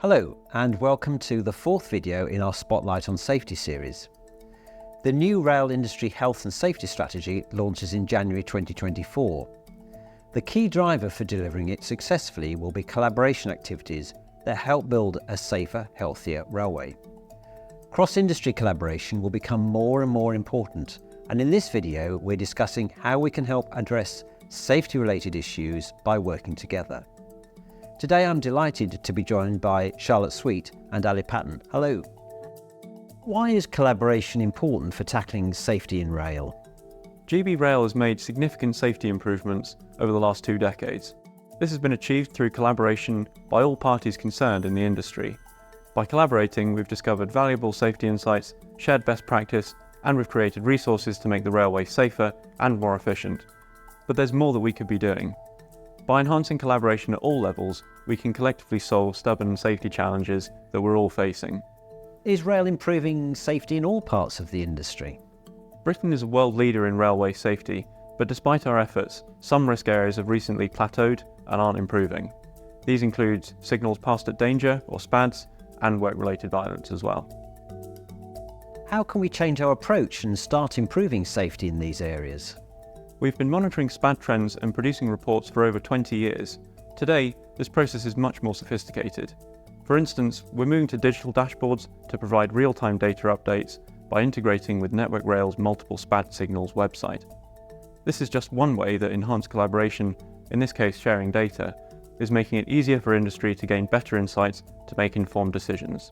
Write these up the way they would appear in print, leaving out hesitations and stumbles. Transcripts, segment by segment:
Hello and welcome to the fourth video in our Spotlight on Safety series. The new rail industry health and safety strategy launches in January 2024. The key driver for delivering it successfully will be collaboration activities that help build a safer, healthier railway. Cross-industry collaboration will become more and more important, and in this video we're discussing how we can help address safety-related issues by working together. Today I'm delighted to be joined by Charlotte Sweet and Ali Patton. Hello. Why is collaboration important for tackling safety in rail? GB Rail has made significant safety improvements over the last 2 decades. This has been achieved through collaboration by all parties concerned in the industry. By collaborating, we've discovered valuable safety insights, shared best practice, and we've created resources to make the railway safer and more efficient. But there's more that we could be doing. By enhancing collaboration at all levels, we can collectively solve stubborn safety challenges that we're all facing. Is rail improving safety in all parts of the industry? Britain is a world leader in railway safety, but despite our efforts, some risk areas have recently plateaued and aren't improving. These include signals passed at danger, or SPADs, and work-related violence as well. How can we change our approach and start improving safety in these areas? We've been monitoring SPAD trends and producing reports for over 20 years. Today, this process is much more sophisticated. For instance, we're moving to digital dashboards to provide real-time data updates by integrating with Network Rail's multiple SPAD signals website. This is just one way that enhanced collaboration, in this case sharing data, is making it easier for industry to gain better insights to make informed decisions.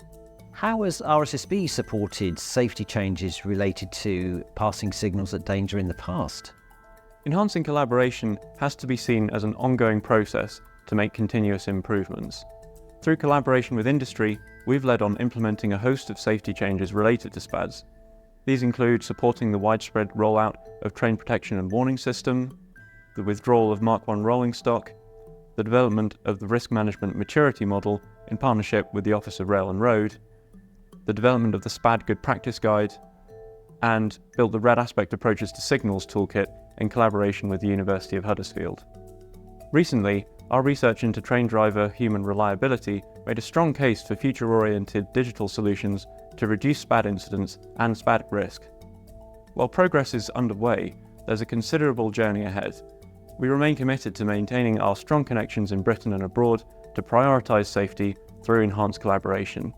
How has RSSB supported safety changes related to passing signals at danger in the past? Enhancing collaboration has to be seen as an ongoing process to make continuous improvements. Through collaboration with industry, we've led on implementing a host of safety changes related to SPADs. These include supporting the widespread rollout of train protection and warning system, the withdrawal of Mark I rolling stock, the development of the risk management maturity model in partnership with the Office of Rail and Road, the development of the SPAD Good Practice Guide, and built the Red Aspect Approaches to Signals toolkit in collaboration with the University of Huddersfield. Recently, our research into train driver human reliability made a strong case for future-oriented digital solutions to reduce SPAD incidents and SPAD risk. While progress is underway, there's a considerable journey ahead. We remain committed to maintaining our strong connections in Britain and abroad to prioritise safety through enhanced collaboration.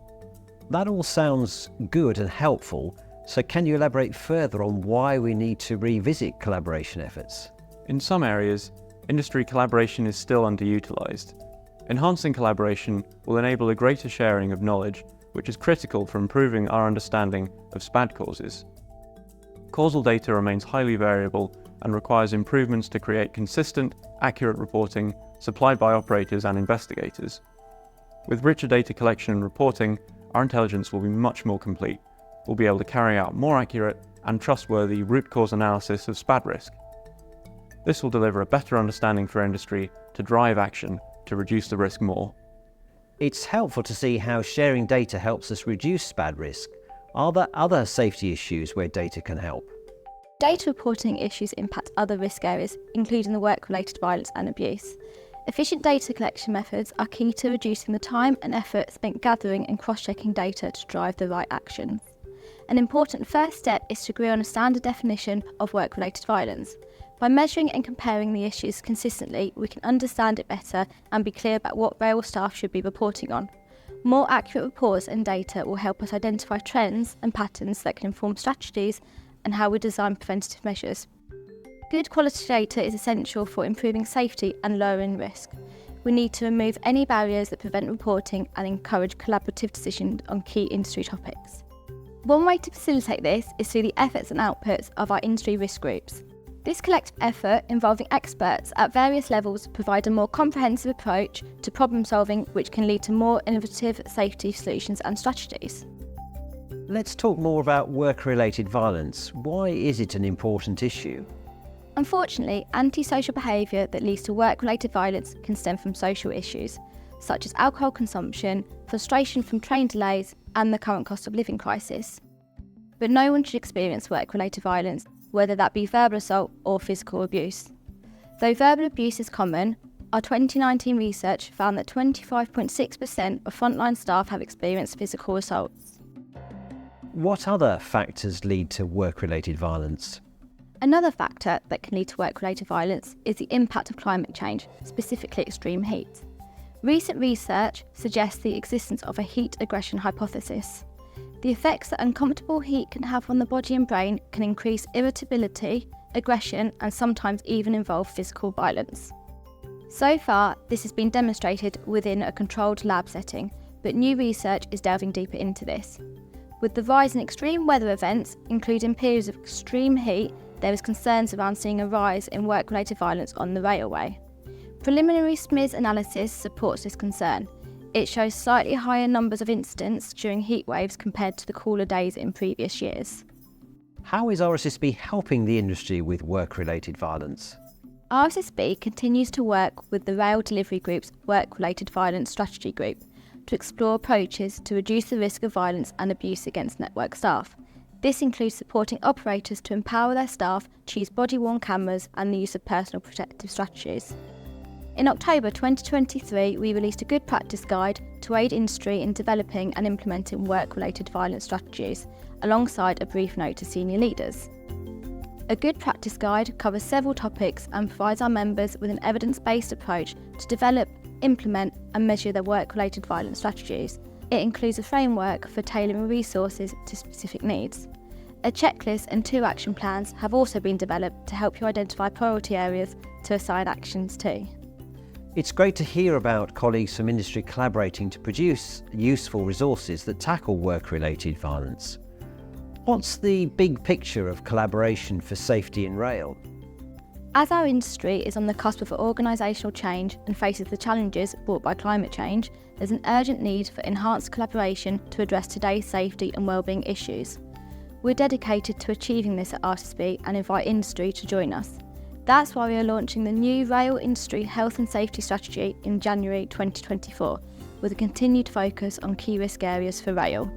That all sounds good and helpful, so can you elaborate further on why we need to revisit collaboration efforts? In some areas, industry collaboration is still underutilised. Enhancing collaboration will enable a greater sharing of knowledge, which is critical for improving our understanding of SPAD causes. Causal data remains highly variable and requires improvements to create consistent, accurate reporting supplied by operators and investigators. With richer data collection and reporting, our intelligence will be much more complete. We'll be able to carry out more accurate and trustworthy root cause analysis of SPAD risk. This will deliver a better understanding for industry to drive action to reduce the risk more. It's helpful to see how sharing data helps us reduce SPAD risk. Are there other safety issues where data can help? Data reporting issues impact other risk areas, including the work-related violence and abuse. Efficient data collection methods are key to reducing the time and effort spent gathering and cross-checking data to drive the right actions. An important first step is to agree on a standard definition of work-related violence. By measuring and comparing the issues consistently, we can understand it better and be clear about what rail staff should be reporting on. More accurate reports and data will help us identify trends and patterns that can inform strategies and how we design preventative measures. Good quality data is essential for improving safety and lowering risk. We need to remove any barriers that prevent reporting and encourage collaborative decisions on key industry topics. One way to facilitate this is through the efforts and outputs of our industry risk groups. This collective effort, involving experts at various levels, provides a more comprehensive approach to problem solving, which can lead to more innovative safety solutions and strategies. Let's talk more about work-related violence. Why is it an important issue? Unfortunately, antisocial behaviour that leads to work-related violence can stem from social issues, such as alcohol consumption, frustration from train delays, and the current cost of living crisis. But no one should experience work-related violence, whether that be verbal assault or physical abuse. Though verbal abuse is common, Our 2019 research found that 25.6% of frontline staff have experienced physical assaults. What other factors lead to work-related violence? Another factor that can lead to work-related violence is the impact of climate change, specifically extreme heat. Recent research suggests the existence of a heat aggression hypothesis. The effects that uncomfortable heat can have on the body and brain can increase irritability, aggression, and sometimes even involve physical violence. So far, this has been demonstrated within a controlled lab setting, but new research is delving deeper into this. With the rise in extreme weather events, including periods of extreme heat, there is concerns around seeing a rise in work-related violence on the railway. Preliminary SPADs analysis supports this concern. It shows slightly higher numbers of incidents during heat waves compared to the cooler days in previous years. How is RSSB helping the industry with work-related violence? RSSB continues to work with the Rail Delivery Group's Work-Related Violence Strategy Group to explore approaches to reduce the risk of violence and abuse against network staff. This includes supporting operators to empower their staff to use body-worn cameras and the use of personal protective strategies. In October 2023, we released a good practice guide to aid industry in developing and implementing work-related violence strategies, alongside a brief note to senior leaders. A good practice guide covers several topics and provides our members with an evidence-based approach to develop, implement and measure their work-related violence strategies. It includes a framework for tailoring resources to specific needs. A checklist and 2 action plans have also been developed to help you identify priority areas to assign actions to. It's great to hear about colleagues from industry collaborating to produce useful resources that tackle work-related violence. What's the big picture of collaboration for safety in rail? As our industry is on the cusp of organisational change and faces the challenges brought by climate change, there's an urgent need for enhanced collaboration to address today's safety and wellbeing issues. We're dedicated to achieving this at RSSB and invite industry to join us. That's why we are launching the new Rail Industry Health and Safety Strategy in January 2024, with a continued focus on key risk areas for rail.